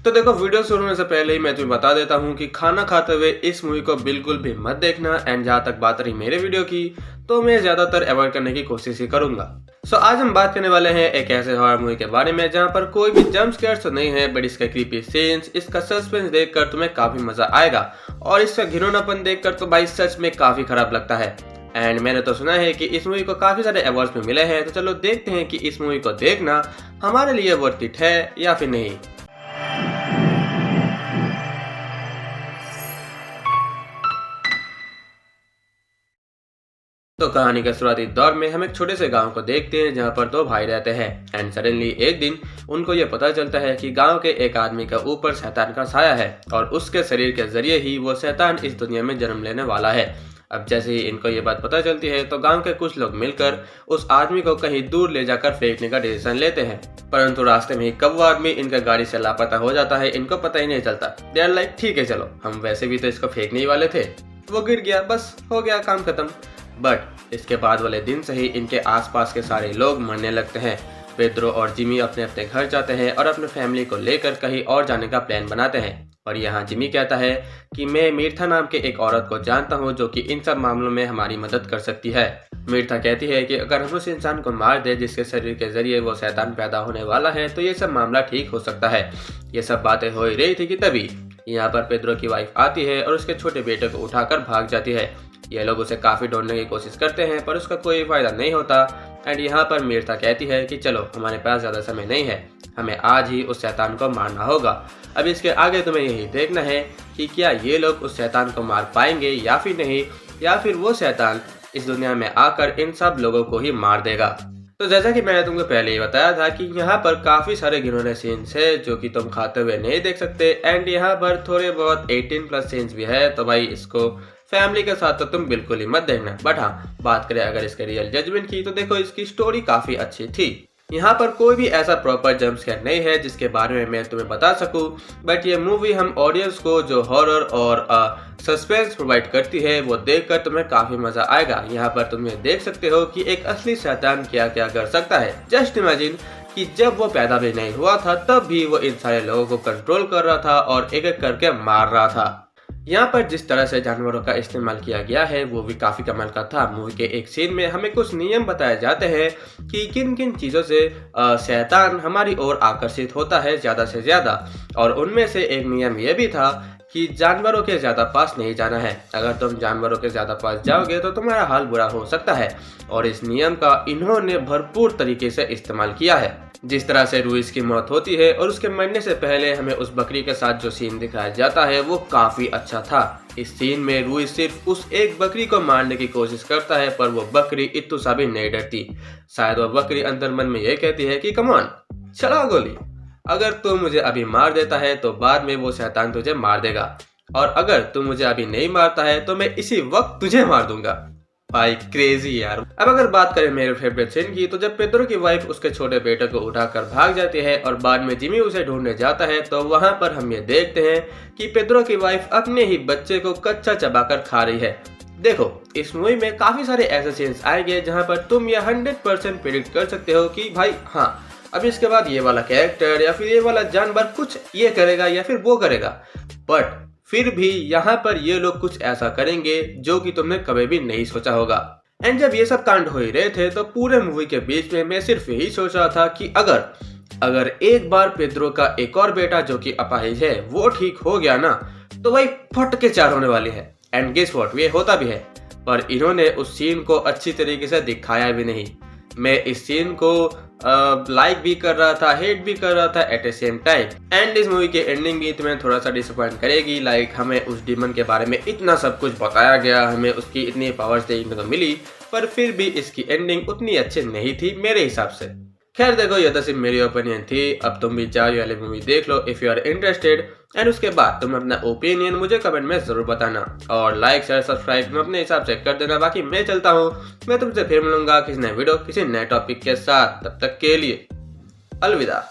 तो देखो, वीडियो शुरू होने से पहले ही मैं तुम्हें बता देता हूँ कि खाना खाते हुए इस मूवी को बिल्कुल भी मत देखना। एंड जहाँ तक बात रही मेरे वीडियो की, तो मैं ज्यादातर अवॉइड करने की कोशिश ही करूंगा। सो आज हम बात करने वाले हैं एक ऐसे हॉरर मूवी के बारे में जहाँ पर कोई भी जंप स्केयर्स तो नहीं है, बट इसका क्रीपी सीन्स, इसका सस्पेंस देखकर तुम्हें काफी मजा आएगा और इसका घिनौनापन देखकर तो भाई सच में काफी खराब लगता है। एंड मैंने तो सुना है कि इस मूवी को काफी सारे अवार्ड्स भी मिले हैं, तो चलो देखते हैं कि इस मूवी को देखना हमारे लिए वर्थ इट है या फिर नहीं। तो कहानी के शुरुआती दौर में हम एक छोटे से गांव को देखते हैं जहां पर दो भाई रहते हैं। एंड सडनली एक दिन उनको ये पता चलता है कि गांव के एक आदमी के ऊपर शैतान का साया है और उसके शरीर के जरिए ही वो शैतान इस दुनिया में जन्म लेने वाला है। अब जैसे ही इनको ये बात पता चलती है तो गांव के कुछ लोग मिलकर उस आदमी को कहीं दूर ले जाकर फेंकने का डिसीजन लेते हैं, परंतु रास्ते में ही कब वो आदमी इनका गाड़ी से लापता हो जाता है इनको पता ही नहीं चलता। दे आर लाइक, ठीक है चलो, हम वैसे भी तो इसको फेंकने ही वाले थे, वो गिर गया, बस हो गया काम खत्म। बट इसके बाद वाले दिन से ही इनके आसपास के सारे लोग मरने लगते हैं। पेड्रो और जिमी अपने अपने घर जाते हैं और अपने फैमिली को लेकर कहीं और जाने का प्लान बनाते हैं। और यहाँ जिमी कहता है कि मैं मीर्था नाम के एक औरत को जानता हूँ जो कि इन सब मामलों में हमारी मदद कर सकती है। मीर्था कहती है कि अगर हम उस इंसान को मार दे जिसके शरीर के जरिए वो शैतान पैदा होने वाला है तो ये सब मामला ठीक हो सकता है। ये सब बातें हो ही रही थी कि तभी यहाँ पर पेड्रो की वाइफ आती है और उसके छोटे बेटे को उठाकर भाग जाती है। ये लोग उसे काफी ढूंढने की कोशिश करते हैं पर उसका कोई फायदा नहीं होता। एंड यहाँ पर मीर्था कहती है कि चलो, हमारे पास ज्यादा समय नहीं है, हमें आज ही उस शैतान को मारना होगा। अब इसके आगे तुम्हें यही देखना है कि क्या ये लोग उस शैतान को मार पाएंगे या फिर नहीं, या फिर वो शैतान इस दुनिया में आकर इन सब लोगों को ही मार देगा। तो जैसा कि मैंने तुमको पहले ही बताया था कि यहाँ पर काफी सारे घिनौने सीन्स है जो कि तुम खाते हुए नहीं देख सकते। एंड यहाँ पर थोड़े बहुत 18+ सीन्स भी है, तो भाई इसको फैमिली के साथ तो तुम बिल्कुल ही मत देखना। बट हाँ, बात करें अगर इसके रियल जजमेंट की, तो देखो इसकी स्टोरी काफी अच्छी थी। यहाँ पर कोई भी ऐसा प्रॉपर जंप स्केयर नहीं है जिसके बारे में मैं तुम्हें बता सकूं, बट ये मूवी हम ऑडियंस को जो हॉरर और सस्पेंस प्रोवाइड करती है वो देखकर तुम्हें काफी मजा आएगा। यहाँ पर तुम्हें देख सकते हो कि एक असली शैतान क्या क्या कर सकता है। जस्ट इमेजिन कि जब वो पैदा भी नहीं हुआ था तब भी वो इन सारे लोगों को कंट्रोल कर रहा था और एक एक करके मार रहा था। यहाँ पर जिस तरह से जानवरों का इस्तेमाल किया गया है वो भी काफी कमाल का था। मूवी के एक सीन में हमें कुछ नियम बताए जाते हैं कि किन किन चीजों से शैतान हमारी ओर आकर्षित होता है ज्यादा से ज्यादा, और उनमें से एक नियम यह भी था कि जानवरों के ज्यादा पास नहीं जाना है। अगर तुम जानवरों के ज्यादा पास जाओगे तो तुम्हारा हाल बुरा हो सकता है, और इस नियम का इन्होंने भरपूर तरीके से इस्तेमाल किया है। जिस तरह से रूइस की मौत होती है और उसके मरने से पहले हमें उस बकरी के साथ जो सीन दिखाया जाता है वो काफी अच्छा था। इस सीन में रूइस सिर्फ उस एक बकरी को मारने की कोशिश करता है पर वो बकरी इत्तू सा भी नहीं डरती। शायद वो बकरी अंदर मन में ये कहती है कि कम ऑन, चला गोली, अगर तू मुझे अभी मार देता है तो बाद में वो शैतान तुझे मार देगा, और अगर तू मुझे अभी नहीं मारता है तो मैं इसी वक्त तुझे मार दूंगा। भाई क्रेजी यार। अब अगर बात करें मेरे फेवरेट सीन की, तो जब पेड्रो की वाइफ उसके छोटे बेटे को उठाकर भाग जाती है और बाद में जिमी उसे ढूंढने जाता है, तो वहां पर हम ये देखते हैं कि पेड्रो की वाइफ अपने ही बच्चे को कच्चा चबाकर खा रही है। देखो, इस मूवी में काफी सारे ऐसे सीन्स आएंगे जहां पर तुम ये 100% प्रेडिक्ट कर सकते हो कि भाई हाँ, अब इसके बाद ये वाला कैरेक्टर या फिर ये वाला जानवर कुछ ये करेगा या फिर वो करेगा। बट फिर भी यहाँ पर ये लोग कुछ ऐसा करेंगे जो कि तुमने कभी भी नहीं सोचा होगा। एंड जब ये सब कांड हो ही रहे थे तो पूरे मूवी के बीच में मैं सिर्फ यही सोच रहा था कि अगर एक बार पेड्रो का एक और बेटा जो कि अपाहिज है वो ठीक हो गया ना, तो भाई फट के 4 होने वाली है। एंड गेस व्हाट, ये होता भी है, पर इन्होंने उस सीन को अच्छी तरीके से दिखाया भी नहीं। मैं इस सीन को लाइक भी कर रहा था, हेट भी कर रहा था at the same time. And इस मूवी की एंडिंग भी तुम्हें थोड़ा सा डिसअपॉइंट करेगी। लाइक हमें उस डीमन के बारे में इतना सब कुछ बताया गया, हमें उसकी इतनी पावर्स देखने को मिली, पर फिर भी इसकी एंडिंग उतनी अच्छी नहीं थी मेरे हिसाब से। खैर देखो, ये तो सिर्फ मेरी ओपिनियन थी। अब तुम भी जाओ ये वाली मूवी देख लो if you are interested, and उसके बाद तुम अपना ओपिनियन मुझे कमेंट में जरूर बताना, और लाइक शेयर सब्सक्राइब तुम अपने हिसाब से कर देना। बाकी मैं चलता हूँ, मैं तुमसे फिर मिलूंगा किसी नए वीडियो किसी नए टॉपिक के साथ। तब तक के लिए अलविदा।